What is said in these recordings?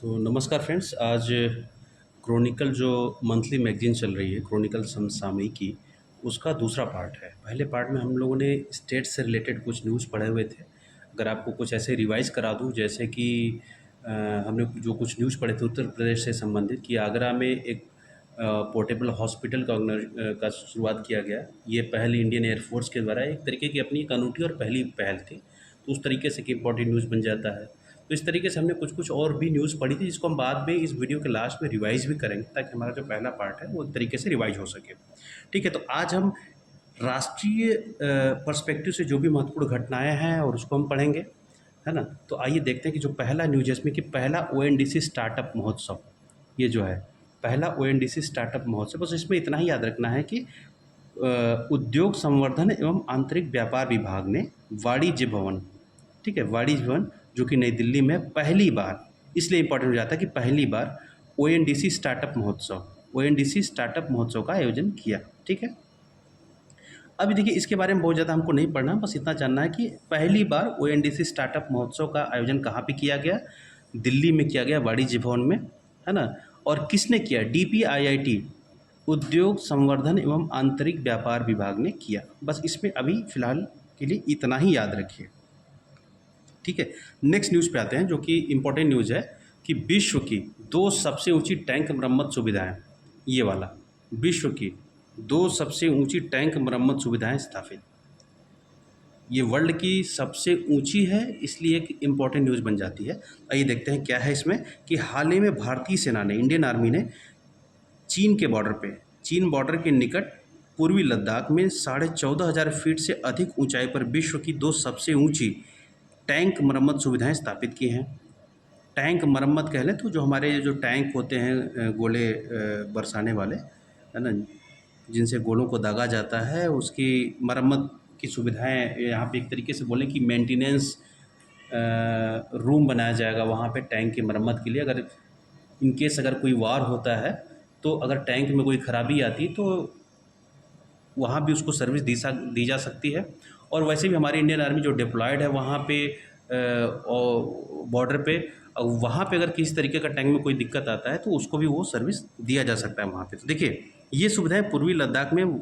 तो नमस्कार फ्रेंड्स। आज क्रॉनिकल जो मंथली मैगज़ीन चल रही है, क्रॉनिकल समसामयिकी, उसका दूसरा पार्ट है। पहले पार्ट में हम लोगों ने स्टेट से रिलेटेड कुछ न्यूज़ पढ़े हुए थे। अगर आपको कुछ ऐसे रिवाइज़ करा दूँ, जैसे कि हमने जो कुछ न्यूज़ पढ़े थे उत्तर प्रदेश से संबंधित, कि आगरा में एक पोर्टेबल हॉस्पिटल का शुरुआत किया गया। ये पहल इंडियन एयरफोर्स के द्वारा एक तरीके की अपनी एक अनूठी और पहली पहल थी। तो उस तरीके से कि इम्पोर्टेंट न्यूज़ बन जाता है। तो इस तरीके से हमने कुछ-कुछ और भी न्यूज़ पढ़ी थी, जिसको हम बाद में इस वीडियो के लास्ट में रिवाइज़ भी करेंगे, ताकि हमारा जो पहला पार्ट है वो एक तरीके से रिवाइज़ हो सके। ठीक है, तो आज हम राष्ट्रीय पर्सपेक्टिव से जो भी महत्वपूर्ण घटनाएँ हैं और उसको हम पढ़ेंगे, है ना? तो आइए देखते हैं कि जो पहला न्यूज़ है इसमें, कि पहला ओएनडीसी स्टार्टअप महोत्सव, ये जो है पहला ओएनडीसी स्टार्टअप महोत्सव। बस इसमें इतना ही याद रखना है कि उद्योग संवर्धन एवं आंतरिक व्यापार विभाग ने वाणिज्य भवन, ठीक है, वाणिज्य भवन, जो कि नई दिल्ली में पहली बार, इसलिए इम्पोर्टेंट हो जाता है कि पहली बार ओएनडीसी स्टार्टअप महोत्सव का आयोजन किया। ठीक है, अभी देखिए इसके बारे में बहुत ज़्यादा हमको नहीं पढ़ना, बस इतना जानना है कि पहली बार ओएनडीसी स्टार्टअप महोत्सव का आयोजन कहाँ पे किया गया? दिल्ली में किया गया, वाणिज्य भवन में, है ना? और किसने किया? डीपीआईआईटी, उद्योग संवर्धन एवं आंतरिक व्यापार विभाग ने किया। बस इसमें अभी फ़िलहाल के लिए इतना ही याद रखिए। ठीक है, नेक्स्ट न्यूज़ पे आते हैं, जो कि इम्पोर्टेंट न्यूज़ है, कि विश्व की 2 सबसे ऊंची टैंक मरम्मत सुविधाएं, ये वाला, विश्व की 2 सबसे ऊंची टैंक मरम्मत सुविधाएं स्थापित। ये वर्ल्ड की सबसे ऊंची है, इसलिए एक इम्पोर्टेंट न्यूज़ बन जाती है। आइए देखते हैं क्या है इसमें, कि हाल ही में भारतीय सेना ने, इंडियन आर्मी ने, चीन के बॉर्डर पे, चीन बॉर्डर के निकट पूर्वी लद्दाख में 14,500 फीट से अधिक ऊंचाई पर विश्व की 2 सबसे ऊंची टैंक मरम्मत सुविधाएं स्थापित की हैं। टैंक मरम्मत कह लें तो जो हमारे जो टैंक होते हैं गोले बरसाने वाले, है ना, जिनसे गोलों को दागा जाता है, उसकी मरम्मत की सुविधाएं यहाँ पे, एक तरीके से बोलें कि मेंटेनेंस रूम बनाया जाएगा वहाँ पे टैंक की मरम्मत के लिए। अगर इन केस अगर कोई वार होता है, तो अगर टैंक में कोई ख़राबी आती तो वहाँ भी उसको सर्विस दी जा सकती है। और वैसे भी हमारी इंडियन आर्मी जो डिप्लॉयड है वहाँ पे बॉर्डर पे, वहाँ पे अगर किसी तरीके का टैंक में कोई दिक्कत आता है तो उसको भी वो सर्विस दिया जा सकता है वहाँ पे। तो देखिए ये सुविधाएं पूर्वी लद्दाख में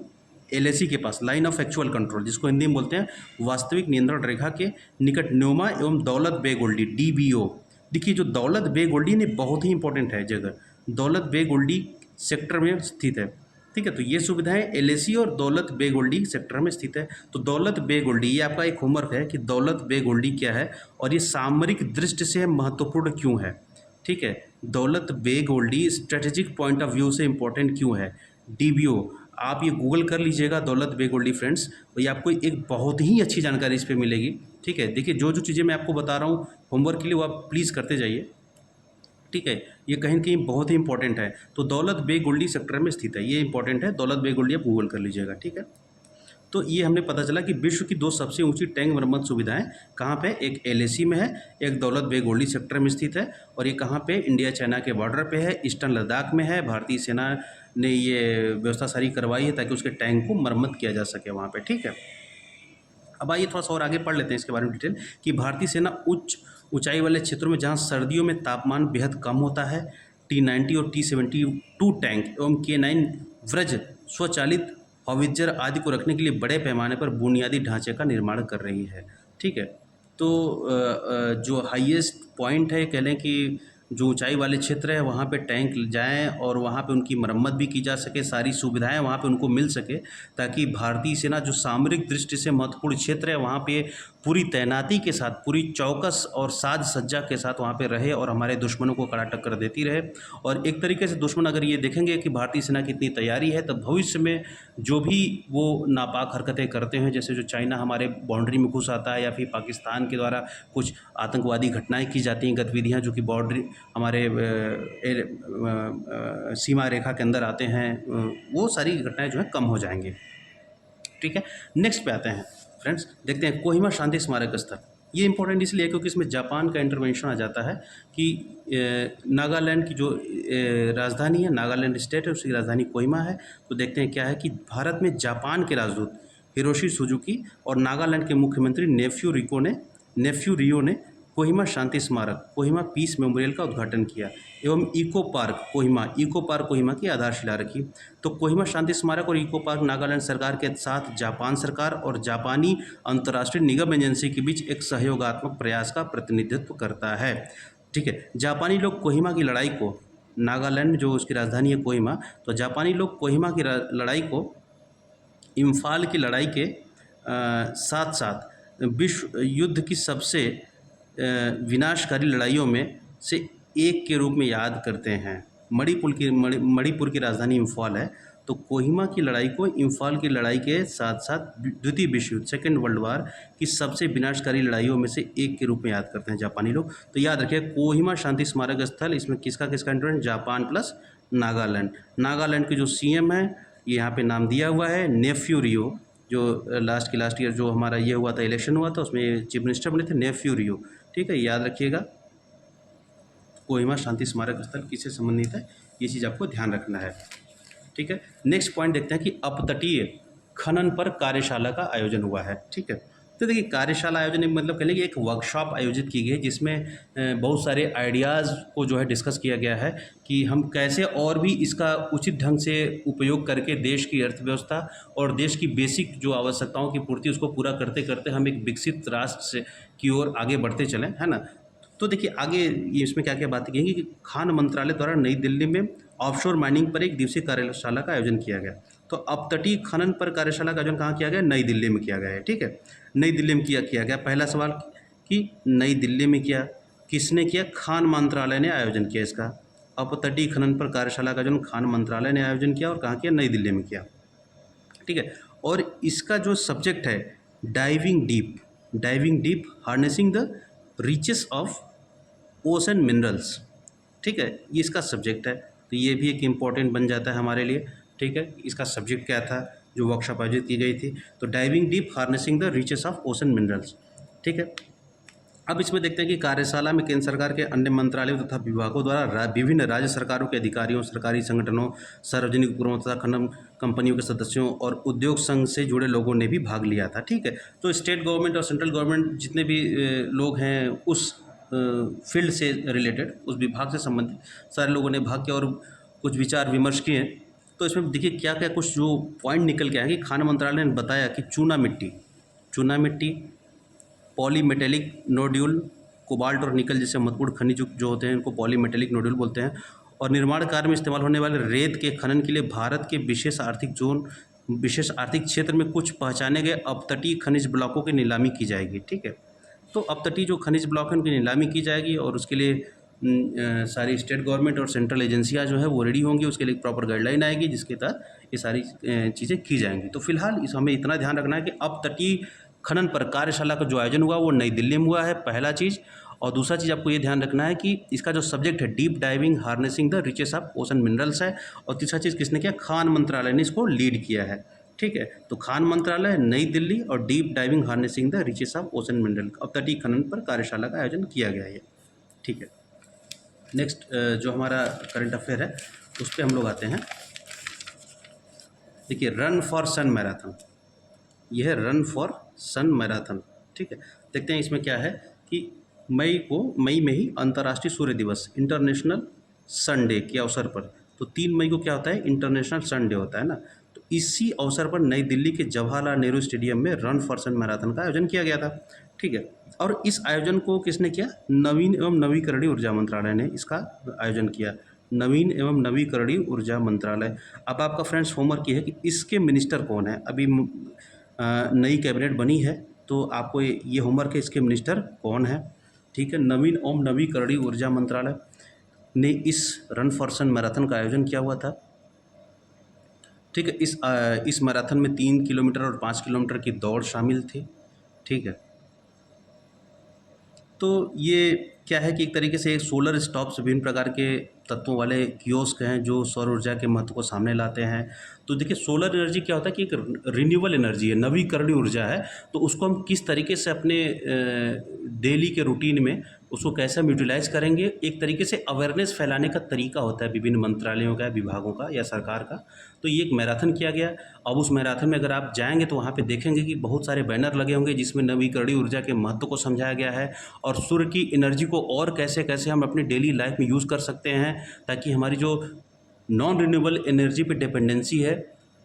एलएसी के पास, लाइन ऑफ एक्चुअल कंट्रोल, जिसको हिंदी में बोलते हैं वास्तविक नियंत्रण रेखा के निकट, न्योमा एवं दौलत बेग ओल्डी, डीबीओ। देखिए जो दौलत बेग ओल्डी ने, बहुत ही इंपॉर्टेंट है जगह, दौलत बेग ओल्डी सेक्टर में स्थित है। ठीक है, तो ये सुविधाएं एलएसी और दौलत बेग ओल्डी सेक्टर में स्थित है। तो दौलत बेग ओल्डी, ये आपका एक होमवर्क है कि दौलत बेग ओल्डी क्या है और ये सामरिक दृष्टि से महत्वपूर्ण क्यों है। ठीक है, Daulat Beg Oldie strategic point of view से इंपॉर्टेंट क्यों है। डीबीओ, आप ये गूगल कर लीजिएगा, दौलत बेग ओल्डी फ्रेंड्स, और ये आपको एक बहुत ही अच्छी जानकारी इस पर मिलेगी। ठीक है, देखिए जो जो चीज़ें मैं आपको बता रहा हूँ होमवर्क के लिए, वो आप प्लीज़ करते जाइए। ठीक है, ये कहीं न कहीं बहुत ही इंपॉर्टेंट है। तो दौलत बेग ओल्डी सेक्टर में स्थित है, ये इंपॉर्टेंट है, दौलत बेग ओल्डी आप गूगल कर लीजिएगा। ठीक है, तो ये हमने पता चला कि विश्व की 2 सबसे ऊंची टैंक मरम्मत सुविधाएं कहाँ पे, एक एलएसी में है, एक दौलत बेग ओल्डी सेक्टर में स्थित है। और ये कहाँ पे, इंडिया चाइना के बॉर्डर पे है, ईस्टर्न लद्दाख में है। भारतीय सेना ने ये व्यवस्था सारी करवाई है ताकि उसके टैंक को मरम्मत किया जा सके वहाँ पे। ठीक है, अब आइए थोड़ा सा और आगे पढ़ लेते हैं इसके बारे में डिटेल, कि भारतीय सेना उच्च ऊंचाई वाले क्षेत्रों में, जहां सर्दियों में तापमान बेहद कम होता है, T-90 और T-72 टैंक एवं K9 व्रज स्वचालित हॉवित्जर आदि को रखने के लिए बड़े पैमाने पर बुनियादी ढांचे का निर्माण कर रही है। ठीक है, तो जो हाईएस्ट पॉइंट है, कह लें कि जो ऊंचाई वाले क्षेत्र है वहाँ पे टैंक जाएं और वहाँ पे उनकी मरम्मत भी की जा सके, सारी सुविधाएं वहाँ पे उनको मिल सके, ताकि भारतीय सेना जो सामरिक दृष्टि से महत्वपूर्ण क्षेत्र है वहाँ पे पूरी तैनाती के साथ, पूरी चौकस और साज सज्जा के साथ वहाँ पे रहे और हमारे दुश्मनों को कड़ा टक्कर देती रहे। और एक तरीके से दुश्मन अगर ये देखेंगे कि भारतीय सेना की इतनी तैयारी है, तो भविष्य में जो भी वो नापाक हरकतें करते हैं, जैसे जो चाइना हमारे बाउंड्री में घुस आता है, या फिर पाकिस्तान के द्वारा कुछ आतंकवादी घटनाएं की जाती हैं, गतिविधियां जो कि बाउंड्री हमारे सीमा रेखा के अंदर आते हैं, वो सारी घटनाएं जो है कम हो जाएंगी। ठीक है, नेक्स्ट पे आते हैं फ्रेंड्स, देखते हैं कोहिमा शांति स्मारक स्थल। ये इंपॉर्टेंट इसलिए क्योंकि इसमें जापान का इंटरवेंशन आ जाता है, कि नागालैंड की जो राजधानी है, नागालैंड स्टेट है, उसकी राजधानी कोहिमा है। तो देखते हैं क्या है, कि भारत में जापान के राजदूत हिरोशी सुजुकी और नागालैंड के मुख्यमंत्री नेफ्यू रियो ने कोहिमा शांति स्मारक, कोहिमा पीस मेमोरियल का उद्घाटन किया एवं इको पार्क कोहिमा की आधारशिला रखी। तो कोहिमा शांति स्मारक और इको पार्क नागालैंड सरकार के साथ जापान सरकार और जापानी अंतर्राष्ट्रीय निगम एजेंसी के बीच एक सहयोगात्मक प्रयास का प्रतिनिधित्व करता है। ठीक है, जापानी लोग कोहिमा की लड़ाई को, नागालैंड जो उसकी राजधानी है कोहिमा, तो जापानी लोग कोहिमा की लड़ाई को इम्फाल की लड़ाई के साथ साथ विश्व युद्ध की सबसे विनाशकारी लड़ाइयों में से एक के रूप में याद करते हैं। मणिपुर की राजधानी इम्फाल है, तो कोहिमा की लड़ाई को इम्फाल की लड़ाई के साथ साथ द्वितीय विश्व युद्ध, सेकेंड वर्ल्ड वार की सबसे विनाशकारी लड़ाइयों में से एक के रूप में याद करते हैं जापानी लोग। तो याद रखिए कोहिमा शांति स्मारक स्थल, इसमें किसका interest, Japan plus Nagaland. Nagaland के जो सीएम है, ये यहाँ पे नाम दिया हुआ है नेफ्यू रियो, जो लास्ट ईयर जो हमारा ये हुआ था, इलेक्शन हुआ था, उसमें चीफ मिनिस्टर बने थे नेफ्यू रियो। ठीक है, याद रखिएगा कोहिमा शांति स्मारक स्थल किससे संबंधित है, ये चीज़ आपको ध्यान रखना है। ठीक है, नेक्स्ट पॉइंट देखते हैं कि अपतटीय खनन पर कार्यशाला का आयोजन हुआ है। ठीक है, तो देखिए कार्यशाला आयोजन मतलब कह लें कि एक वर्कशॉप आयोजित की गई जिसमें बहुत सारे आइडियाज़ को जो है डिस्कस किया गया है कि हम कैसे और भी इसका उचित ढंग से उपयोग करके देश की अर्थव्यवस्था और देश की बेसिक जो आवश्यकताओं की पूर्ति उसको पूरा करते करते हम एक विकसित राष्ट्र से की ओर आगे बढ़ते चलें, है ना। तो देखिए आगे ये इसमें क्या क्या बातें कहेंगी कि खान मंत्रालय द्वारा नई दिल्ली में ऑफशोर माइनिंग पर एक दिवसीय कार्यशाला का आयोजन किया गया। तो अपतटीय खनन पर कार्यशाला का आयोजन कहाँ किया गया, नई दिल्ली में किया गया है। ठीक है, नई दिल्ली में किया गया। पहला सवाल कि नई दिल्ली में किया, किसने किया, खान मंत्रालय ने आयोजन किया इसका। अपतटीय खनन पर कार्यशाला का आयोजन खान मंत्रालय ने आयोजन किया और कहाँ किया, नई दिल्ली में किया। ठीक है, और इसका जो सब्जेक्ट है diving deep harnessing the riches of ocean minerals. ठीक है, ये इसका सब्जेक्ट है, तो ये भी एक इम्पॉर्टेंट बन जाता है हमारे लिए। ठीक है, इसका सब्जेक्ट क्या था जो वर्कशॉप आयोजित की गई थी, तो diving deep harnessing the riches of ocean minerals. ठीक है, अब इसमें देखते हैं कि कार्यशाला में केंद्र सरकार के अन्य मंत्रालयों तथा विभागों द्वारा विभिन्न राज्य सरकारों के अधिकारियों, सरकारी संगठनों, सार्वजनिक उपक्रमों तथा खनन कंपनियों के सदस्यों और उद्योग संघ से जुड़े लोगों ने भी भाग लिया था। ठीक है, तो स्टेट गवर्नमेंट और सेंट्रल गवर्नमेंट जितने भी लोग हैं उस फील्ड से रिलेटेड, उस विभाग से संबंधित सारे लोगों ने भाग किया और कुछ विचार विमर्श किए। तो इसमें देखिए क्या क्या कुछ जो पॉइंट निकल के आए कि खान मंत्रालय ने बताया कि चूना मिट्टी, पॉलीमेटेलिक नोड्यूल, कोबाल्ट और निकल जैसे महत्वपूर्ण खनिज जो होते हैं इनको पॉलीमेटेलिक नोड्यूल बोलते हैं, और निर्माण कार्य में इस्तेमाल होने वाले रेत के खनन के लिए भारत के विशेष आर्थिक क्षेत्र में कुछ पहचाने गए अपतटीय खनिज ब्लॉकों की नीलामी की जाएगी। ठीक है, तो अपतटीय जो खनिज ब्लॉक हैं उनकी नीलामी की जाएगी और उसके लिए सारी स्टेट गवर्नमेंट और सेंट्रल एजेंसियां जो है वो रेडी होंगी, उसके लिए प्रॉपर गाइडलाइन आएगी जिसके तहत ये सारी चीज़ें की जाएंगी। तो फिलहाल इस हमें इतना ध्यान रखना है कि अपतटीय खनन पर कार्यशाला का जो आयोजन हुआ वो नई दिल्ली में हुआ है, पहला चीज़। और दूसरा चीज़ आपको ये ध्यान रखना है कि इसका जो सब्जेक्ट है deep diving harnessing the riches of ocean minerals है। और तीसरा चीज़ किसने किया, खान मंत्रालय ने इसको लीड किया है। ठीक है, तो खान मंत्रालय, नई दिल्ली और deep diving harnessing the riches of ocean mineral अपतटीय खनन पर कार्यशाला का आयोजन किया गया है। ठीक है, नेक्स्ट जो हमारा करंट अफेयर है उस पर हम लोग आते हैं। देखिए रन फॉर सन मैराथन, यह है रन फॉर सन मैराथन। ठीक है, देखते हैं इसमें क्या है कि मई में ही अंतर्राष्ट्रीय सूर्य दिवस इंटरनेशनल सन डे के अवसर पर, तो 3 मई को क्या होता है, इंटरनेशनल सन डे होता है ना। तो इसी अवसर पर नई दिल्ली के जवाहरलाल नेहरू स्टेडियम में रन फॉर सन मैराथन का आयोजन किया गया था। ठीक है, और इस आयोजन को किसने किया, नवीन एवं नवीकरणीय ऊर्जा मंत्रालय ने इसका आयोजन किया, नवीन एवं नवीकरणीय ऊर्जा मंत्रालय। अब आपका फ्रेंड्स होमवर्क ये है कि इसके मिनिस्टर कौन है। अभी नई कैबिनेट बनी है तो आपको ये होमवर्क है, इसके मिनिस्टर कौन है। ठीक है, नवीन एवं नवीकरणीय ऊर्जा मंत्रालय ने इस रन फॉर सन मैराथन का आयोजन किया हुआ था। ठीक है, इस मैराथन में 3 किलोमीटर और 5 किलोमीटर की दौड़ शामिल थी। ठीक है, तो ये क्या है कि एक तरीके से सोलर स्टॉप्स विभिन्न प्रकार के तत्वों वाले कियोस्क हैं जो सौर ऊर्जा के महत्व को सामने लाते हैं। तो देखिए सोलर एनर्जी क्या होता है कि एक रिन्यूएबल एनर्जी है, नवीकरणीय ऊर्जा है। तो उसको हम किस तरीके से अपने डेली के रूटीन में उसको कैसे हम यूटिलाइज़ करेंगे, एक तरीके से अवेयरनेस फैलाने का तरीका होता है विभिन्न मंत्रालयों का, विभागों का या सरकार का। तो ये एक मैराथन किया गया। अब उस मैराथन में अगर आप जाएँगे तो वहाँ पे देखेंगे कि बहुत सारे बैनर लगे होंगे जिसमें नवीकरणीय ऊर्जा के महत्व को समझाया गया है और सूर्य की एनर्जी को और कैसे-कैसे हम अपनी डेली लाइफ में यूज़ कर सकते हैं, ताकि हमारी जो नॉन रिन्यूएबल एनर्जी पे डिपेंडेंसी है,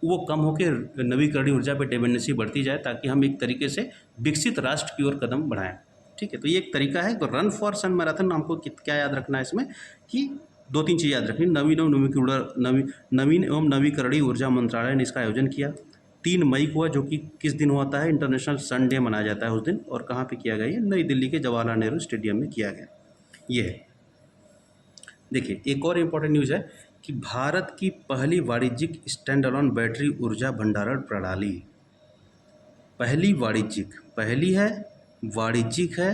वो कम होकर नवीकरणीय ऊर्जा पे डिपेंडेंसी बढ़ती जाए, ताकि हम एक तरीके से विकसित राष्ट्र की ओर कदम बढ़ाएँ। ठीक है? तो ये एक तरीका है। तो रन फॉर सन मैराथन हमको क्या याद रखना है इसमें कि 2-3 चीज़ याद रखनी। नवीन एवं नवीकरणीय ऊर्जा मंत्रालय ने इसका आयोजन किया। 3 मई को हुआ, जो कि किस दिन होता है? इंटरनेशनल सन डे मनाया जाता है उस दिन। और कहाँ पे किया गया ये? नई दिल्ली के जवाहरलाल नेहरू स्टेडियम में किया गया। ये है। देखिए एक और इम्पोर्टेंट न्यूज़ है कि भारत की पहली वाणिज्यिक स्टैंड अलोन बैटरी ऊर्जा भंडारण प्रणाली, पहली है, वाणिज्यिक है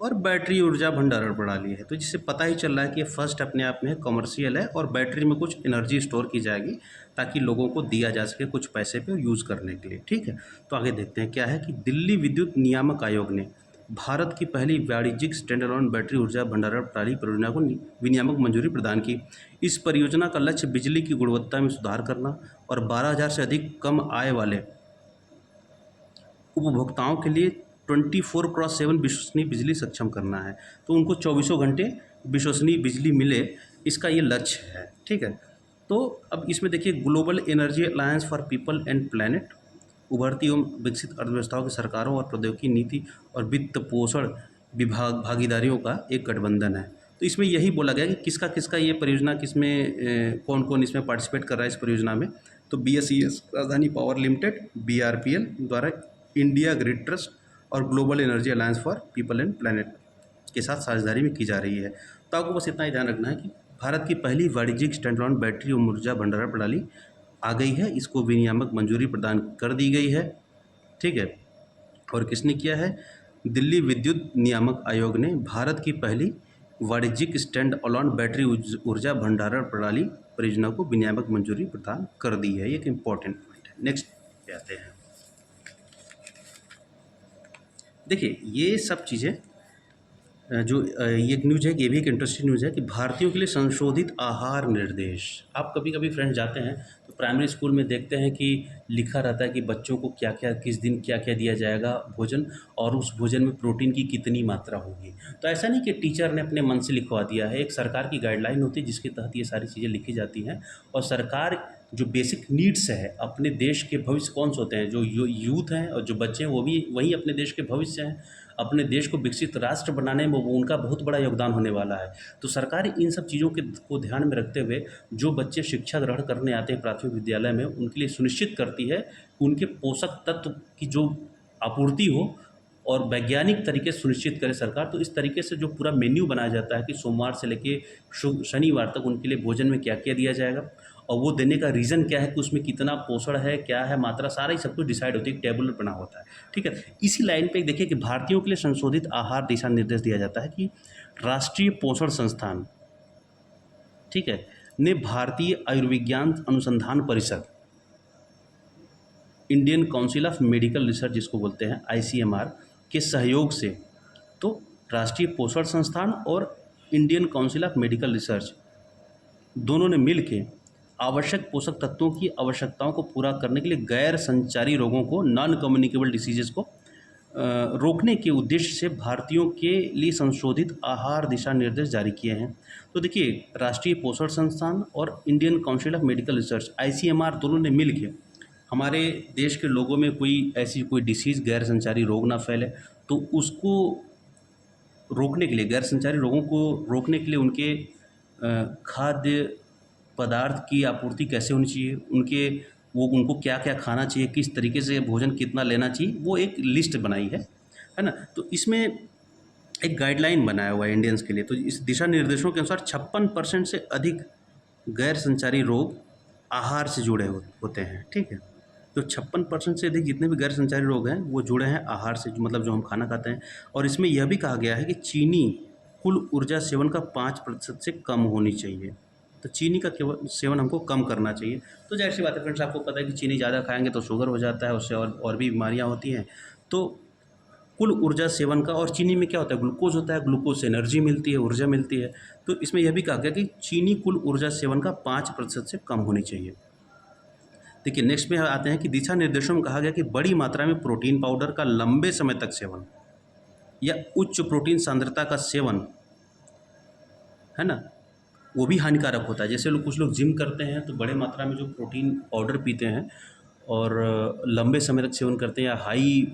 और बैटरी ऊर्जा भंडारण प्रणाली है। तो जिससे पता ही चल रहा है कि ये फर्स्ट अपने आप में कमर्शियल है और बैटरी में कुछ एनर्जी स्टोर की जाएगी ताकि लोगों को दिया जा सके कुछ पैसे पे यूज़ करने के लिए। ठीक है? तो आगे देखते हैं क्या है कि दिल्ली विद्युत नियामक आयोग ने भारत की पहली वाणिज्यिक स्टैंड अलोन बैटरी ऊर्जा भंडारण प्रणाली परियोजना को विनियामक मंजूरी प्रदान की। इस परियोजना का लक्ष्य बिजली की गुणवत्ता में सुधार करना और 12,000 से अधिक कम आय वाले उपभोक्ताओं के लिए 24/7 विश्वसनीय बिजली सक्षम करना है। तो उनको 24 घंटे विश्वसनीय बिजली मिले, इसका ये लक्ष्य है। ठीक है? तो अब इसमें देखिए global energy alliance for people and planet उभरती एवं विकसित अर्थव्यवस्थाओं की सरकारों और प्रौद्योगिकी नीति और वित्त पोषण विभाग भागीदारियों का एक गठबंधन है। तो इसमें यही बोला गया कि किसका किसका ये परियोजना किसमें कौन कौन इसमें पार्टिसिपेट कर रहा है इस परियोजना में। तो BSES राजधानी पावर लिमिटेड BRPL द्वारा इंडिया ग्रिड ट्रस्ट और global energy alliance for people and planet के साथ साझेदारी में की जा रही है। तो आपको बस इतना ही ध्यान रखना है कि भारत की पहली वाणिज्यिक स्टैंड अलोन बैटरी ऊर्जा भंडारण प्रणाली आ गई है, इसको विनियामक मंजूरी प्रदान कर दी गई है। ठीक है? और किसने किया है? दिल्ली विद्युत नियामक आयोग ने भारत की पहली वाणिज्यिक स्टैंड अलोन बैटरी ऊर्जा भंडारण प्रणाली परियोजना को विनियामक मंजूरी प्रदान कर दी है। ये एक इम्पॉर्टेंट पॉइंट है। नेक्स्ट पे आते हैं। देखिए ये सब चीज़ें जो ये एक न्यूज़ है, ये भी एक इंटरेस्टिंग न्यूज़ है कि भारतीयों के लिए संशोधित आहार निर्देश। आप कभी कभी फ्रेंड्स जाते हैं तो प्राइमरी स्कूल में देखते हैं कि लिखा रहता है कि बच्चों को क्या क्या किस दिन क्या क्या दिया जाएगा भोजन, और उस भोजन में प्रोटीन की कितनी मात्रा होगी। तो ऐसा नहीं कि टीचर ने अपने मन से लिखवा दिया है, एक सरकार की गाइडलाइन होती है जिसके तहत ये सारी चीज़ें लिखी जाती हैं। और सरकार जो बेसिक नीड्स है अपने देश के भविष्य कौन से होते हैं, जो यूथ हैं और जो बच्चे हैं वो भी वही अपने देश के भविष्य हैं। अपने देश को विकसित राष्ट्र बनाने में वो उनका बहुत बड़ा योगदान होने वाला है। तो सरकार इन सब चीज़ों के को ध्यान में रखते हुए जो बच्चे शिक्षा ग्रहण करने आते हैं प्राथमिक विद्यालय में, उनके लिए सुनिश्चित करती है कि उनके पोषक तत्व की जो आपूर्ति हो और वैज्ञानिक तरीके से सुनिश्चित करे सरकार। तो इस तरीके से जो पूरा मेन्यू बनाया जाता है कि सोमवार से लेके शनिवार तक उनके लिए भोजन में क्या क्या दिया जाएगा और वो देने का रीज़न क्या है कि उसमें कितना पोषण है, क्या है मात्रा, सारा ही सब कुछ डिसाइड होती है, एक टेबल बना होता है। ठीक है? इसी लाइन पे देखिए कि भारतीयों के लिए संशोधित आहार दिशा निर्देश दिया जाता है कि राष्ट्रीय पोषण संस्थान, ठीक है, ने भारतीय आयुर्विज्ञान अनुसंधान परिषद, Indian council of medical research जिसको बोलते हैं ICMR के सहयोग से, तो राष्ट्रीय पोषण संस्थान और Indian council of medical research दोनों ने मिल के आवश्यक पोषक तत्वों की आवश्यकताओं को पूरा करने के लिए गैर संचारी रोगों को, नॉन कम्युनिकेबल डिसीजेज़ को रोकने के उद्देश्य से भारतीयों के लिए संशोधित आहार दिशा निर्देश जारी किए हैं। तो देखिए राष्ट्रीय पोषण संस्थान और Indian council of medical research ICMR दोनों ने मिल के हमारे देश के लोगों में कोई डिसीज़, गैर संचारी रोग ना फैले, तो उसको रोकने के लिए, गैर संचारी रोगों को रोकने के लिए उनके खाद्य पदार्थ की आपूर्ति कैसे होनी चाहिए, उनको क्या क्या खाना चाहिए, किस तरीके से भोजन कितना लेना चाहिए, वो एक लिस्ट बनाई है ना। तो इसमें एक गाइडलाइन बनाया हुआ है इंडियंस के लिए। तो इस दिशा निर्देशों के अनुसार 56% से अधिक गैर संचारी रोग आहार से जुड़े होते हैं। ठीक है? तो 56% से अधिक जितने भी गैर संचारी रोग हैं वो जुड़े हैं आहार से, मतलब जो हम खाना खाते हैं। और इसमें यह भी कहा गया है कि चीनी कुल ऊर्जा सेवन का 5% से कम होनी चाहिए। तो चीनी का केवल सेवन हमको कम करना चाहिए। तो ज़ाहिर सी बात है फ्रेंड्स, आपको पता है कि चीनी ज़्यादा खाएंगे तो शुगर हो जाता है, उससे और भी बीमारियाँ होती हैं। तो कुल ऊर्जा सेवन का, और चीनी में क्या होता है, ग्लूकोज होता है, ग्लूकोज से एनर्जी मिलती है, ऊर्जा मिलती है। तो इसमें यह भी कहा गया कि चीनी कुल ऊर्जा सेवन का 5% से कम होनी चाहिए। देखिए नेक्स्ट में आते हैं कि दिशा निर्देशों में कहा गया कि बड़ी मात्रा में प्रोटीन पाउडर का लंबे समय तक सेवन या उच्च प्रोटीन सांद्रता का सेवन, है ना, वो भी हानिकारक होता है। जैसे कुछ लोग जिम करते हैं तो बड़े मात्रा में जो प्रोटीन पाउडर पीते हैं और लंबे समय तक सेवन करते हैं, या हाई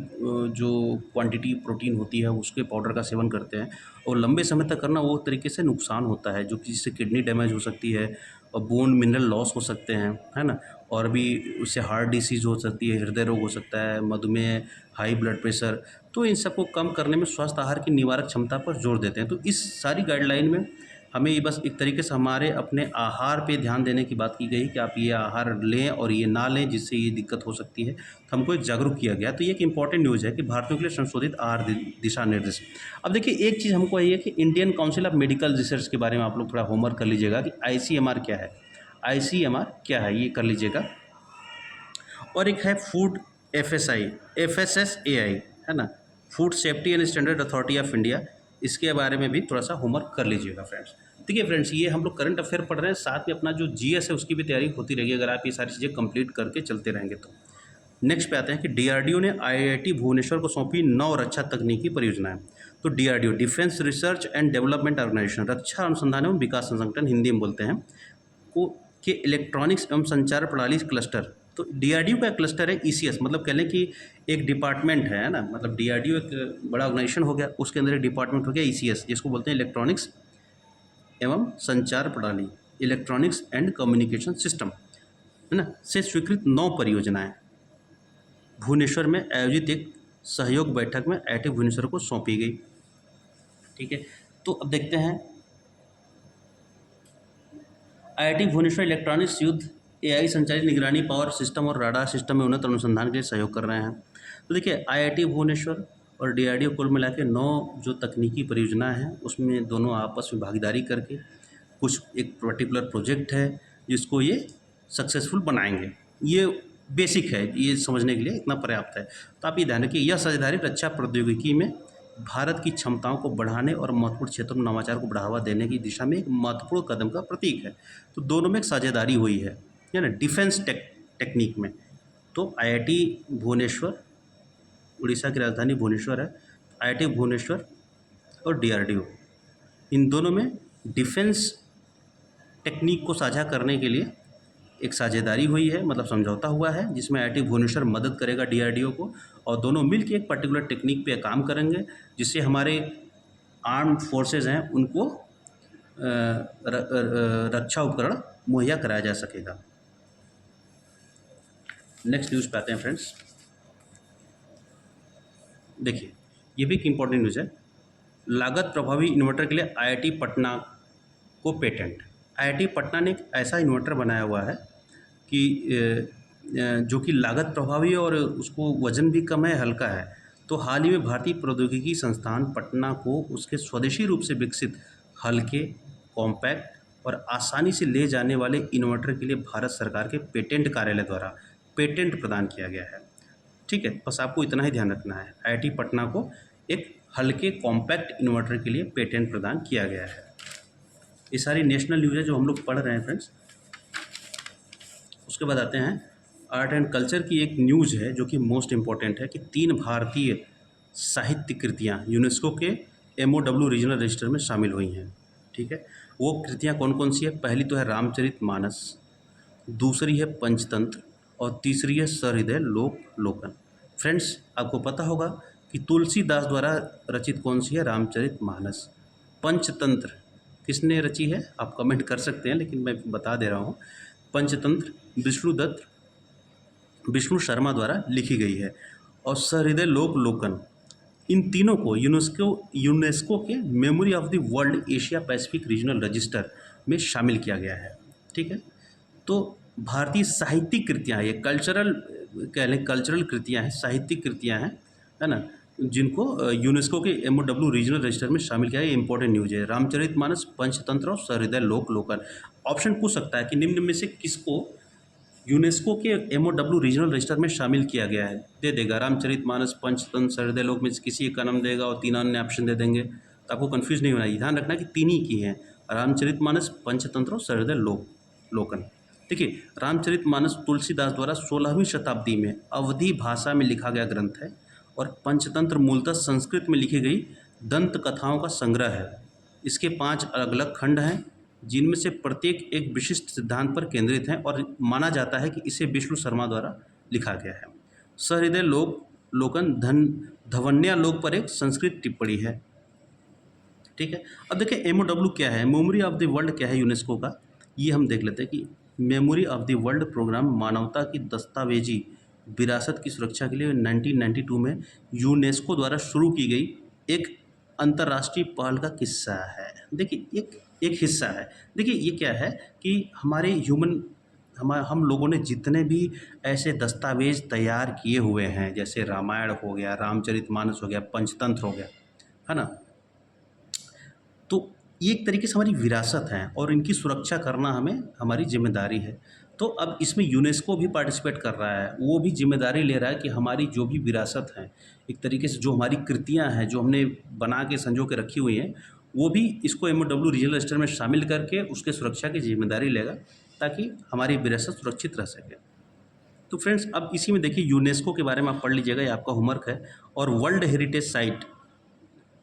जो क्वांटिटी प्रोटीन होती है उसके पाउडर का सेवन करते हैं, और लंबे समय तक करना वो तरीके से नुकसान होता है, जो कि जिससे किडनी डैमेज हो सकती है और बोन मिनरल लॉस हो सकते हैं, है ना, और भी उससे हार्ट डिसीज़ हो सकती है, हृदय रोग हो सकता है, मधुमेह, हाई ब्लड प्रेशर। तो इन सबको कम करने में स्वस्थ आहार की निवारक क्षमता पर जोर देते हैं। तो इस सारी गाइडलाइन में हमें ये बस एक तरीके से हमारे अपने आहार पे ध्यान देने की बात की गई कि आप ये आहार लें और ये ना लें जिससे ये दिक्कत हो सकती है। तो हमको एक जागरूक किया गया। तो ये एक इम्पॉर्टेंट न्यूज़ है कि भारतीयों के लिए संशोधित आहार दिशा निर्देश। अब देखिए एक चीज़ हमको ये है कि Indian council of medical research के बारे में आप लोग थोड़ा होमवर्क कर लीजिएगा कि ICMR क्या है, ICMR क्या है, ये कर लीजिएगा। और एक है फूड FSI, FSSAI, है ना, food safety and standard authority of India, इसके बारे में भी थोड़ा सा होमवर्क कर लीजिएगा फ्रेंड्स। देखिए फ्रेंड्स, ये हम लोग करंट अफेयर पढ़ रहे हैं, साथ में अपना जो GS है उसकी भी तैयारी होती रहेगी अगर आप ये सारी चीज़ें कंप्लीट करके चलते रहेंगे तो। नेक्स्ट पे आते हैं कि DRDO ने IIT भुवनेश्वर को सौंपी 9 रक्षा तकनीकी परियोजनाएं। तो DRDO, defence research and development organisation, रक्षा अनुसंधान एवं विकास संगठन हिंदी में बोलते हैं, को के इलेक्ट्रॉनिक्स एवं संचार प्रणाली क्लस्टर। तो DRDO का क्लस्टर है ECS, मतलब कह लें कि एक डिपार्टमेंट है ना, मतलब DRDO एक बड़ा ऑर्गेनाइजेशन हो गया, उसके अंदर एक डिपार्टमेंट हो गया ECS, जिसको बोलते हैं इलेक्ट्रॉनिक्स एवं संचार प्रणाली, इलेक्ट्रॉनिक्स एंड कम्युनिकेशन सिस्टम, है ना, से स्वीकृत 9 परियोजनाएं भुवनेश्वर में आयोजित एक सहयोग बैठक में IIT भुवनेश्वर को सौंपी गई। ठीक है, तो अब देखते हैं IIT भुवनेश्वर इलेक्ट्रॉनिक्स युद्ध AI संचालित निगरानी पावर सिस्टम और राडार सिस्टम में उन्नत अनुसंधान के लिए सहयोग कर रहे हैं। तो देखिए IIT भुवनेश्वर और DRDO कुल मिला के 9 जो तकनीकी परियोजना हैं उसमें दोनों आपस में भागीदारी करके कुछ एक पर्टिकुलर प्रोजेक्ट है जिसको ये सक्सेसफुल बनाएंगे। ये बेसिक है, ये समझने के लिए इतना पर्याप्त है। तो आप ये ध्यान रखिए, यह साझेदारी रक्षा प्रौद्योगिकी में भारत की क्षमताओं को बढ़ाने और महत्वपूर्ण क्षेत्रों में नवाचार को बढ़ावा देने की दिशा में एक महत्वपूर्ण कदम का प्रतीक है। तो दोनों में एक साझेदारी हुई है ना, डिफेंस टेक्निक में। तो IIT भुवनेश्वर, उड़ीसा की राजधानी भुवनेश्वर है, IIT भुवनेश्वर और DRDO, इन दोनों में डिफेंस टेक्निक को साझा करने के लिए एक साझेदारी हुई है, मतलब समझौता हुआ है, जिसमें IIT भुवनेश्वर मदद करेगा DRDO को, और दोनों मिलकर एक पर्टिकुलर टेक्निक पे काम करेंगे जिससे हमारे आर्म्ड फोर्सेज हैं उनको रक्षा उपकरण मुहैया कराया जा सकेगा। नेक्स्ट न्यूज़ पे आते हैं फ्रेंड्स। देखिए ये भी एक इम्पॉर्टेंट न्यूज़ है, लागत प्रभावी इन्वर्टर के लिए IIT पटना को पेटेंट। IIT पटना ने एक ऐसा इन्वर्टर बनाया हुआ है कि जो कि लागत प्रभावी है और उसको वजन भी कम है, हल्का है। तो हाल ही में भारतीय प्रौद्योगिकी संस्थान पटना को उसके स्वदेशी रूप से विकसित हल्के, कॉम्पैक्ट और आसानी से ले जाने वाले इन्वर्टर के लिए भारत सरकार के पेटेंट कार्यालय द्वारा पेटेंट प्रदान किया गया है। ठीक है, बस आपको इतना ही ध्यान रखना है, IIT पटना को एक हल्के कॉम्पैक्ट इन्वर्टर के लिए पेटेंट प्रदान किया गया है। ये सारी नेशनल न्यूज़ है जो हम लोग पढ़ रहे हैं फ्रेंड्स। उसके बाद आते हैं आर्ट एंड कल्चर की एक न्यूज़ है जो कि मोस्ट इम्पॉर्टेंट है कि 3 भारतीय साहित्य कृतियाँ यूनेस्को के MOW रीजनल रजिस्टर में शामिल हुई हैं। ठीक है, वो कृतियाँ कौन कौन सी है? पहली तो है रामचरितमानस, दूसरी है पंचतंत्र और तीसरी है सहृदय लोकन। फ्रेंड्स आपको पता होगा कि तुलसीदास द्वारा रचित कौन सी है? रामचरितमानस। पंचतंत्र किसने रची है? आप कमेंट कर सकते हैं, लेकिन मैं बता दे रहा हूँ। पंचतंत्र विष्णु शर्मा द्वारा लिखी गई है, और सहृदय लोकन, इन तीनों को यूनेस्को के memory of the world Asia Pacific regional register में शामिल किया गया है। ठीक है, तो भारतीय साहित्यिक कृतियाँ, ये कल्चरल कह लें, कल्चरल कृतियाँ हैं, साहित्यिक कृतियाँ हैं, है ना, जिनको यूनेस्को के एमओडब्ल्यू रीजनल रजिस्टर में शामिल किया है। ये इंपॉर्टेंट न्यूज़ है। रामचरितमानस, पंचतंत्र और सहृदय लोक लोकन। ऑप्शन पूछ सकता है कि निम्न में से किसको यूनेस्को के एमओडब्ल्यू रीजनल रजिस्टर में शामिल किया गया है। दे देगा रामचरितमानस, पंचतंत्र, सहृदय लोक में से किसी एक का नाम देगा और 3 अन्य ऑप्शन दे देंगे। तो आपको कन्फ्यूज़ नहीं होना है, ध्यान रखना कि 3 ही की हैं, रामचरितमानस, पंचतंत्र और सहृदय लोकन। देखिए, रामचरितमानस तुलसीदास द्वारा 16वीं शताब्दी में अवधी भाषा में लिखा गया ग्रंथ है और पंचतंत्र मूलतः संस्कृत में लिखी गई दंत कथाओं का संग्रह है। इसके 5 अलग अलग खंड हैं, जिनमें से प्रत्येक एक विशिष्ट सिद्धांत पर केंद्रित हैं और माना जाता है कि इसे विष्णु शर्मा द्वारा लिखा गया है। सहृदय लोकन धवन्यालोक पर एक संस्कृत टिप्पणी है। ठीक है, अब देखिए एमओडब्ल्यू क्या है, मेमोरी ऑफ द वर्ल्ड क्या है यूनेस्को का, ये हम देख लेते हैं कि memory of the world program मानवता की दस्तावेजी विरासत की सुरक्षा के लिए 1992 में यूनेस्को द्वारा शुरू की गई एक अंतर्राष्ट्रीय पहल का किस्सा है। देखिए एक हिस्सा है। देखिए ये क्या है कि हमारे हम लोगों ने जितने भी ऐसे दस्तावेज तैयार किए हुए हैं, जैसे रामायण हो गया, रामचरितमानस हो गया, पंचतंत्र हो गया, है ना, तो ये एक तरीके से हमारी विरासत है और इनकी सुरक्षा करना हमारी जिम्मेदारी है। तो अब इसमें यूनेस्को भी पार्टिसिपेट कर रहा है, वो भी जिम्मेदारी ले रहा है कि हमारी जो भी विरासत है, एक तरीके से जो हमारी कृतियाँ हैं, जो हमने बना के संजो के रखी हुई हैं, वो भी इसको एमओडब्ल्यू रीजनल रजिस्टर में शामिल करके उसके सुरक्षा की जिम्मेदारी लेगा, ताकि हमारी विरासत सुरक्षित रह सके। तो फ्रेंड्स, अब इसी में देखिए यूनेस्को के बारे में आप पढ़ लीजिएगा, ये आपका होमवर्क है। और वर्ल्ड हेरिटेज साइट,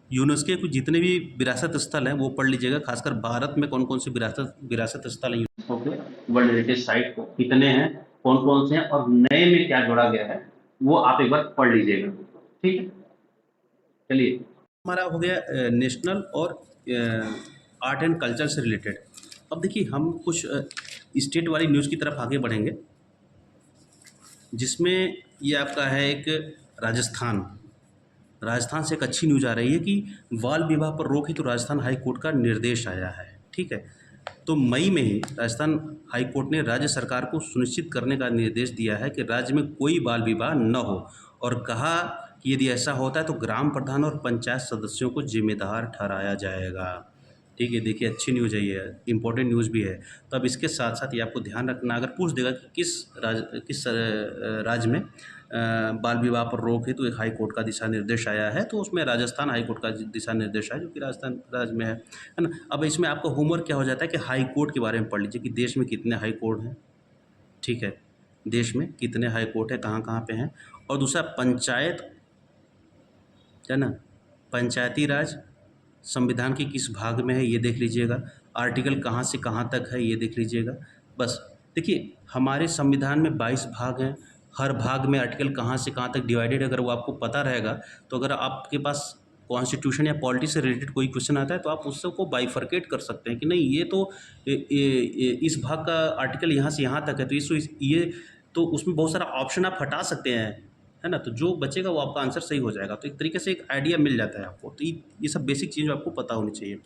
यूनेस्को के जितने भी विरासत स्थल हैं वो पढ़ लीजिएगा, खासकर भारत में कौन कौन से विरासत स्थल हैं यूनेस्को के वर्ल्ड हेरिटेज साइट को कितने हैं, कौन कौन से हैं और नए में क्या जोड़ा गया है, वो आप एक बार पढ़ लीजिएगा। ठीक है, चलिए हमारा हो गया नेशनल और आर्ट एंड कल्चर से रिलेटेड। अब देखिए हम कुछ स्टेट वाली न्यूज़ की तरफ आगे बढ़ेंगे, जिसमें ये आपका है एक राजस्थान से एक अच्छी न्यूज़ आ रही है कि बाल विवाह पर रोक हेतु राजस्थान हाई कोर्ट का निर्देश आया है। ठीक है, तो मई में ही राजस्थान हाई कोर्ट ने राज्य सरकार को सुनिश्चित करने का निर्देश दिया है कि राज्य में कोई बाल विवाह न हो, और कहा कि यदि ऐसा होता है तो ग्राम प्रधान और पंचायत सदस्यों को जिम्मेदार ठहराया जाएगा। ठीक है, देखिए अच्छी न्यूज़ है, ये इंपॉर्टेंट न्यूज़ भी है। तो अब इसके साथ साथ ये आपको ध्यान रखना, अगर पूछ देगा कि किस राज्य में बाल विवाह पर रोक है, तो एक हाई कोर्ट का दिशा निर्देश आया है, तो उसमें राजस्थान हाई कोर्ट का दिशा निर्देश है, जो कि राजस्थान राज्य में है ना। अब इसमें आपका होमवर्क क्या हो जाता है कि हाई कोर्ट के बारे में पढ़ लीजिए कि देश में कितने हाई कोर्ट हैं। ठीक है, देश में कितने हाई कोर्ट है, कहाँ कहाँ पे हैं। और दूसरा पंचायत है ना, पंचायती राज संविधान के किस भाग में है ये देख लीजिएगा, आर्टिकल कहाँ से कहाँ तक है ये देख लीजिएगा। बस देखिए, हमारे संविधान में 22 भाग हैं, हर भाग में आर्टिकल कहाँ से कहाँ तक डिवाइडेड, अगर वो आपको पता रहेगा, तो अगर आपके पास कॉन्स्टिट्यूशन या पॉलिटी से रिलेटेड कोई क्वेश्चन आता है तो आप उसको बाइफरकेट कर सकते हैं कि नहीं ये तो इस भाग का आर्टिकल यहाँ से यहाँ तक है, तो ये तो उसमें बहुत सारा ऑप्शन आप हटा सकते हैं, है ना, तो जो बचेगा वो आपका आंसर सही हो जाएगा। तो एक तरीके से एक आइडिया मिल जाता है आपको। तो ये सब बेसिक चीज़ आपको पता होनी चाहिए।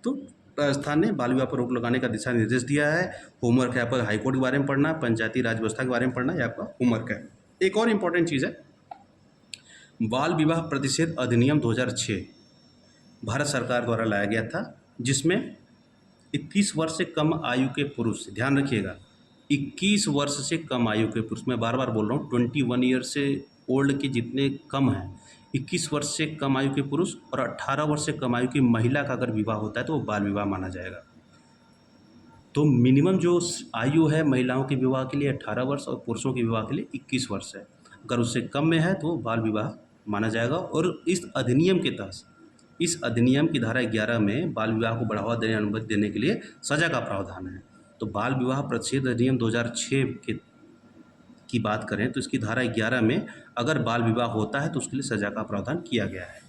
तो राजस्थान ने बाल विवाह पर रोक लगाने का दिशा निर्देश दिया है। होमवर्क है आपका हाईकोर्ट के बारे में पढ़ना, पंचायती राज व्यवस्था के बारे में पढ़ना, ये आपका होमवर्क है। एक और इम्पॉर्टेंट चीज़ है, बाल विवाह प्रतिषेध अधिनियम 2006 भारत सरकार द्वारा लाया गया था, जिसमें 21 वर्ष से कम आयु के पुरुष, ध्यान रखिएगा 21 वर्ष से कम आयु के पुरुष, मैं बार बार बोल रहा हूँ 21 ईयर से ओल्ड के जितने कम हैं, 21 वर्ष से कम आयु के पुरुष और 18 वर्ष से कम आयु की महिला का अगर विवाह होता है तो वो बाल विवाह माना जाएगा। तो मिनिमम जो आयु है महिलाओं के विवाह के लिए 18 वर्ष और पुरुषों के विवाह के लिए 21 वर्ष है। अगर उससे कम में है तो बाल विवाह माना जाएगा। और इस अधिनियम के तहत, इस अधिनियम की धारा 11 में बाल विवाह को बढ़ावा देने अनुमति देने के लिए सजा का प्रावधान है। तो बाल विवाह प्रतिषेध अधिनियम 2006 की बात करें तो इसकी धारा 11 में अगर बाल विवाह होता है तो उसके लिए सजा का प्रावधान किया गया है।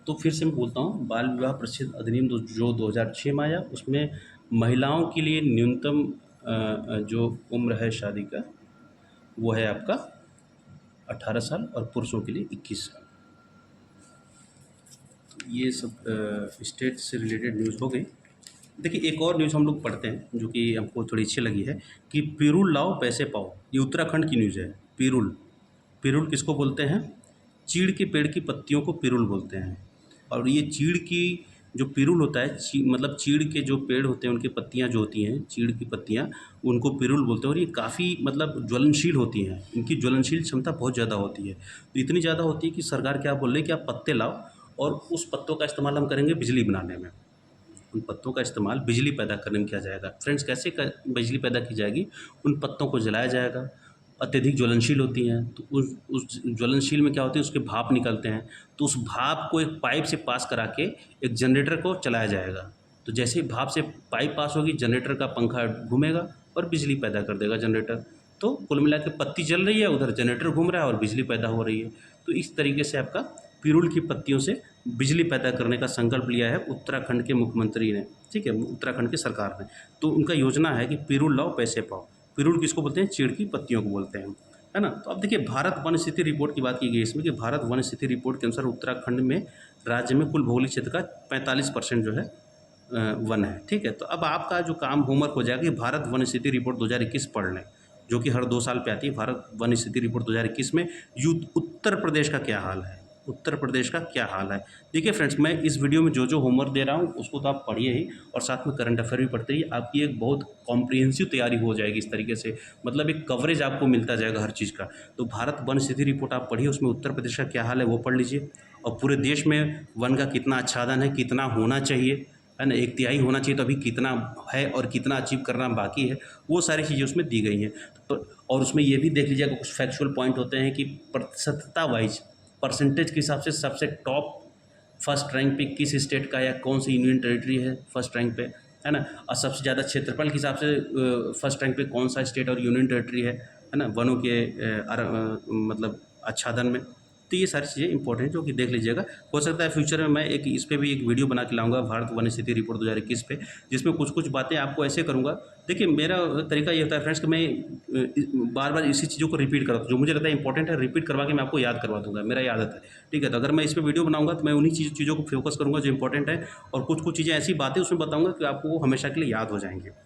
तो फिर से मैं बोलता हूँ, बाल विवाह प्रतिषेध अधिनियम जो 2006 में आया, उसमें महिलाओं के लिए न्यूनतम जो उम्र है शादी का वो है आपका 18 साल और पुरुषों के लिए 21 साल। ये सब स्टेट से रिलेटेड न्यूज़ हो गई। देखिए एक और न्यूज़ हम लोग पढ़ते हैं जो कि हमको थोड़ी अच्छी लगी है कि पिरूल लाओ पैसे पाओ, ये उत्तराखंड की न्यूज़ है। पिरूल किसको बोलते हैं? चीड़ के पेड़ की पत्तियों को पिरुल बोलते हैं। और ये चीड़ की जो पिरुल होता है, मतलब चीड़ के जो पेड़ होते हैं उनकी पत्तियाँ जो होती हैं, चीड़ की पत्तियाँ, उनको पिरुल बोलते हैं। और ये काफ़ी मतलब ज्वलनशील होती हैं, इनकी ज्वलनशील क्षमता बहुत ज़्यादा होती है। तो इतनी ज़्यादा होती है कि सरकार क्या बोल रही है कि आप पत्ते लाओ और उस पत्तों का इस्तेमाल हम करेंगे बिजली बनाने में। उन पत्तों का इस्तेमाल बिजली पैदा करने में किया जाएगा। फ्रेंड्स, कैसे बिजली पैदा की जाएगी? उन पत्तों को जलाया जाएगा, अत्यधिक ज्वलनशील होती हैं, तो उस ज्वलनशील में क्या होती है, उसके भाप निकलते हैं, तो उस भाप को एक पाइप से पास करा के एक जनरेटर को चलाया जाएगा। तो जैसे ही भाप से पाइप पास होगी, जनरेटर का पंखा घूमेगा और बिजली पैदा कर देगा जनरेटर। तो कुल मिला के पत्ती जल रही है, उधर जनरेटर घूम रहा है और बिजली पैदा हो रही है। तो इस तरीके से आपका पिरुल की पत्तियों से बिजली पैदा करने का संकल्प लिया है उत्तराखंड के मुख्यमंत्री ने, ठीक है, उत्तराखंड की सरकार ने। तो उनका योजना है कि पिरुल लाओ पैसे पाओ। पिरुल किसको बोलते हैं? चीड़ की पत्तियों को बोलते हैं, है ना। तो अब देखिए, भारत वन स्थिति रिपोर्ट की बात की गई इसमें कि भारत वन स्थिति रिपोर्ट के अनुसार उत्तराखंड में राज्य में कुल भौगोलिक क्षेत्र का 45% जो है वन है, ठीक है। तो अब आपका जो काम होमवर्क हो जाएगा कि भारत वन स्थिति रिपोर्ट 2021 पढ़ लें, जो कि हर 2 साल पे आती है। भारत वन स्थिति रिपोर्ट 2021 में उत्तर प्रदेश का क्या हाल है, उत्तर प्रदेश का क्या हाल है। देखिए फ्रेंड्स, मैं इस वीडियो में जो होमवर्क दे रहा हूँ उसको तो आप पढ़िए ही, और साथ में करंट अफेयर भी पढ़ते रहिए। आपकी एक बहुत कॉम्प्रिहेंसिव तैयारी हो जाएगी इस तरीके से, मतलब एक कवरेज आपको मिलता जाएगा हर चीज़ का। तो भारत वन स्थिति रिपोर्ट आप पढ़िए, उसमें उत्तर प्रदेश का क्या हाल है वो पढ़ लीजिए, और पूरे देश में वन का कितना आच्छादन है, कितना होना चाहिए, है ना, 1/3 होना चाहिए, तो अभी कितना है और कितना अचीव करना बाकी है, वो सारी चीज़ें उसमें दी गई हैं। तो और उसमें ये भी देख लीजिएगा, कुछ फैक्चुअल पॉइंट होते हैं कि प्रतिशतता वाइज, परसेंटेज के हिसाब से सबसे टॉप फर्स्ट रैंक पे किस स्टेट का या कौन सी यूनियन टेरिटरी है फर्स्ट रैंक पे, है ना, और सबसे ज़्यादा क्षेत्रफल के हिसाब से फर्स्ट रैंक पे कौन सा स्टेट और यूनियन टेरिटरी है ना, वनों के मतलब आच्छादन में। तो ये सारी चीज़ें इंपॉर्टेंट जो कि देख लीजिएगा। हो सकता है फ्यूचर में मैं एक इस पे भी एक वीडियो बना के लाऊंगा, भारत वन स्थिति रिपोर्ट 2021 पे, जिसमें कुछ कुछ बातें आपको ऐसे करूंगा। देखिए, मेरा तरीका ये होता है फ्रेंड्स कि मैं बार बार इसी चीज़ों को रिपीट करता हूँ, जो मुझे लगता है इंपॉर्टेंट है रिपीट करवा के मैं आपको याद करवा दूंगा, मेरा ये आदत है, ठीक है। तो अगर मैं इस पर वीडियो बनाऊंगा तो मैं उन्हीं चीज़ों को फोकस करूँगा जो इंपॉर्टेंट है, और कुछ कुछ चीज़ें ऐसी बातें उसमें बताऊँगा कि आपको वो हमेशा के लिए याद हो जाएंगे,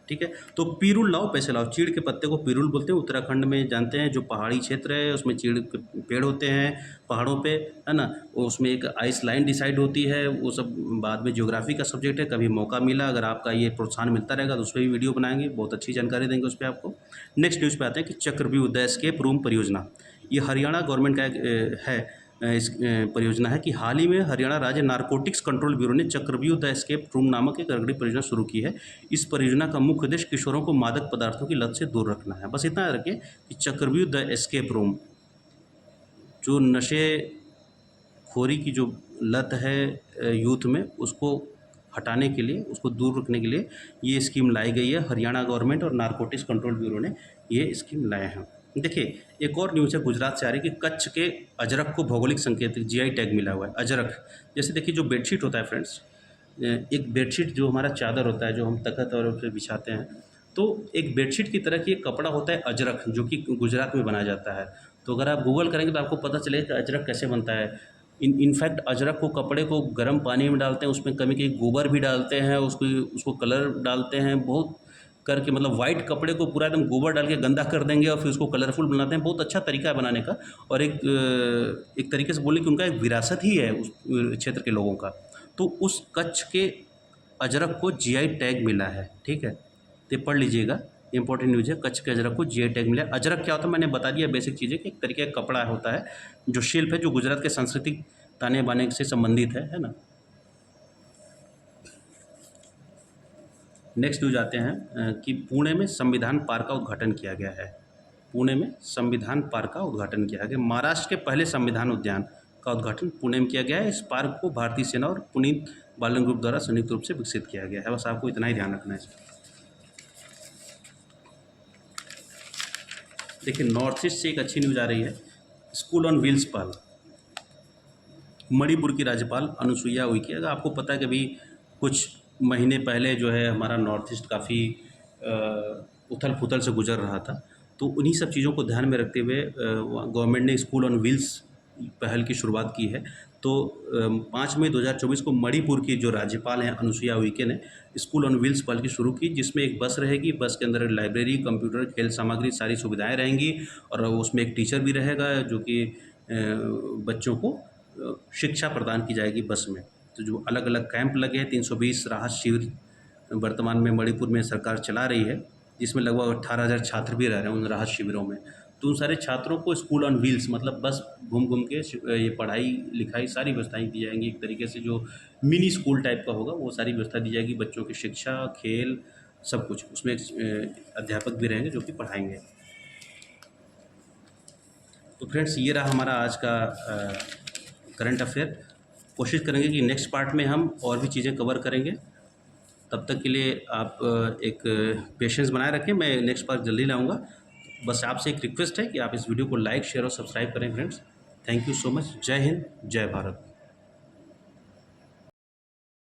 ठीक है। तो पिरुल लाओ पैसे लाओ, चीड़ के पत्ते को पिरुल बोलते हैं। उत्तराखंड में जानते हैं जो पहाड़ी क्षेत्र है उसमें चीड़ के पेड़ होते हैं पहाड़ों पे, है ना, उसमें एक आइस लाइन डिसाइड होती है, वो सब बाद में ज्योग्राफी का सब्जेक्ट है। कभी मौका मिला, अगर आपका ये प्रोत्साहन मिलता रहेगा तो उस पर भी वीडियो बनाएंगे, बहुत अच्छी जानकारी देंगे उस पर आपको। नेक्स्ट न्यूज़ पे आते हैं कि चक्रव्यूह द एस्केप रूम परियोजना, ये हरियाणा गवर्नमेंट का एक है इस परियोजना है कि हाल ही में हरियाणा राज्य नारकोटिक्स कंट्रोल ब्यूरो ने चक्रव्यूह द एस्केप रूम नामक एक अग्रणी परियोजना शुरू की है। इस परियोजना का मुख्य उद्देश्य किशोरों को मादक पदार्थों की लत से दूर रखना है। बस इतना रखें कि चक्रव्यूह द एस्केप रूम, जो नशे खोरी की जो लत है यूथ में, उसको हटाने के लिए, उसको दूर रखने के लिए ये स्कीम लाई गई है। हरियाणा गवर्नमेंट और नारकोटिक्स कंट्रोल ब्यूरो ने ये स्कीम लाए हैं। देखिए, एक और न्यूज़ है गुजरात से आ रही कि कच्छ के अजरक को भौगोलिक संकेत जीआई टैग मिला हुआ है। अजरक, जैसे देखिए जो बेडशीट होता है फ्रेंड्स, एक बेडशीट जो हमारा चादर होता है जो हम तखत और उस पर बिछाते हैं, तो एक बेडशीट की तरह की एक कपड़ा होता है अजरक, जो कि गुजरात में बनाया जाता है। तो अगर आप गूगल करेंगे तो आपको पता चलेगा कि अजरक कैसे बनता है। इनफैक्ट अजरक को, कपड़े को गर्म पानी में डालते हैं, उसमें कभी कभी गोबर भी डालते हैं, उसको कलर डालते हैं, बहुत करके, मतलब वाइट कपड़े को पूरा एकदम गोबर डाल के गंदा कर देंगे और फिर उसको कलरफुल बनाते हैं। बहुत अच्छा तरीका है बनाने का, और एक तरीके से बोले कि उनका एक विरासत ही है उस क्षेत्र के लोगों का। तो उस कच्छ के अजरक को जीआई टैग मिला है, ठीक है। तो पढ़ लीजिएगा, इंपॉर्टेंट न्यूज़ है। कच्छ के अजरक को जीआई टैग मिला है। अजरक क्या होता है मैंने बता दिया, बेसिक चीज़ें कि एक तरीके का कपड़ा होता है, जो शिल्प है, जो गुजरात के सांस्कृतिक ताने बाने से संबंधित है ना। नेक्स्ट न्यूज आते हैं कि पुणे में संविधान पार्क का उद्घाटन किया गया है। पुणे में संविधान पार्क का उद्घाटन किया गया। महाराष्ट्र के पहले संविधान उद्यान का उद्घाटन पुणे में किया गया है। इस पार्क को भारतीय सेना और पुनीत बालन ग्रुप द्वारा संयुक्त रूप से विकसित किया गया है। बस आपको इतना ही ध्यान रखना है इसमें। देखिए, नॉर्थ ईस्ट से एक अच्छी न्यूज़ आ रही है। स्कूल ऑन व्हील्स पहल, मणिपुर की राज्यपाल अनुसुईया उइके। अगर आपको पता है कि अभी कुछ महीने पहले जो है हमारा नॉर्थ ईस्ट काफ़ी उथल पुथल से गुजर रहा था, तो उन्हीं सब चीज़ों को ध्यान में रखते हुए गवर्नमेंट ने स्कूल ऑन व्हील्स पहल की शुरुआत की है। तो 5 मई 2024 को मणिपुर की जो राज्यपाल हैं अनुसुईया उइके ने स्कूल ऑन व्हील्स पहल की शुरू की, जिसमें एक बस रहेगी। बस के अंदर लाइब्रेरी, कंप्यूटर, खेल सामग्री, सारी सुविधाएं रहेंगी, और उसमें एक टीचर भी रहेगा जो कि बच्चों को शिक्षा प्रदान की जाएगी बस में। तो जो अलग-अलग कैंप लगे हैं, 320 राहत शिविर वर्तमान में मणिपुर में सरकार चला रही है, जिसमें लगभग 18,000 छात्र भी रह रहे हैं उन राहत शिविरों में। तो उन सारे छात्रों को स्कूल ऑन व्हील्स, मतलब बस घूम-घूम के ये पढ़ाई-लिखाई सारी व्यवस्थाएँ दी जाएँगी। एक तरीके से जो मिनी स्कूल टाइप का होगा, वो सारी व्यवस्था दी जाएगी। बच्चों की शिक्षा, खेल, सब कुछ। उसमें अध्यापक भी रहेंगे जो कि पढ़ाएँगे। तो फ्रेंड्स, ये रहा हमारा आज का करंट अफेयर। कोशिश करेंगे कि नेक्स्ट पार्ट में हम और भी चीज़ें कवर करेंगे। तब तक के लिए आप एक पेशेंस बनाए रखें, मैं नेक्स्ट पार्ट जल्दी लाऊँगा। बस आपसे एक रिक्वेस्ट है कि आप इस वीडियो को लाइक, शेयर और सब्सक्राइब करें friends. Thank you so much. जय हिंद, जय भारत।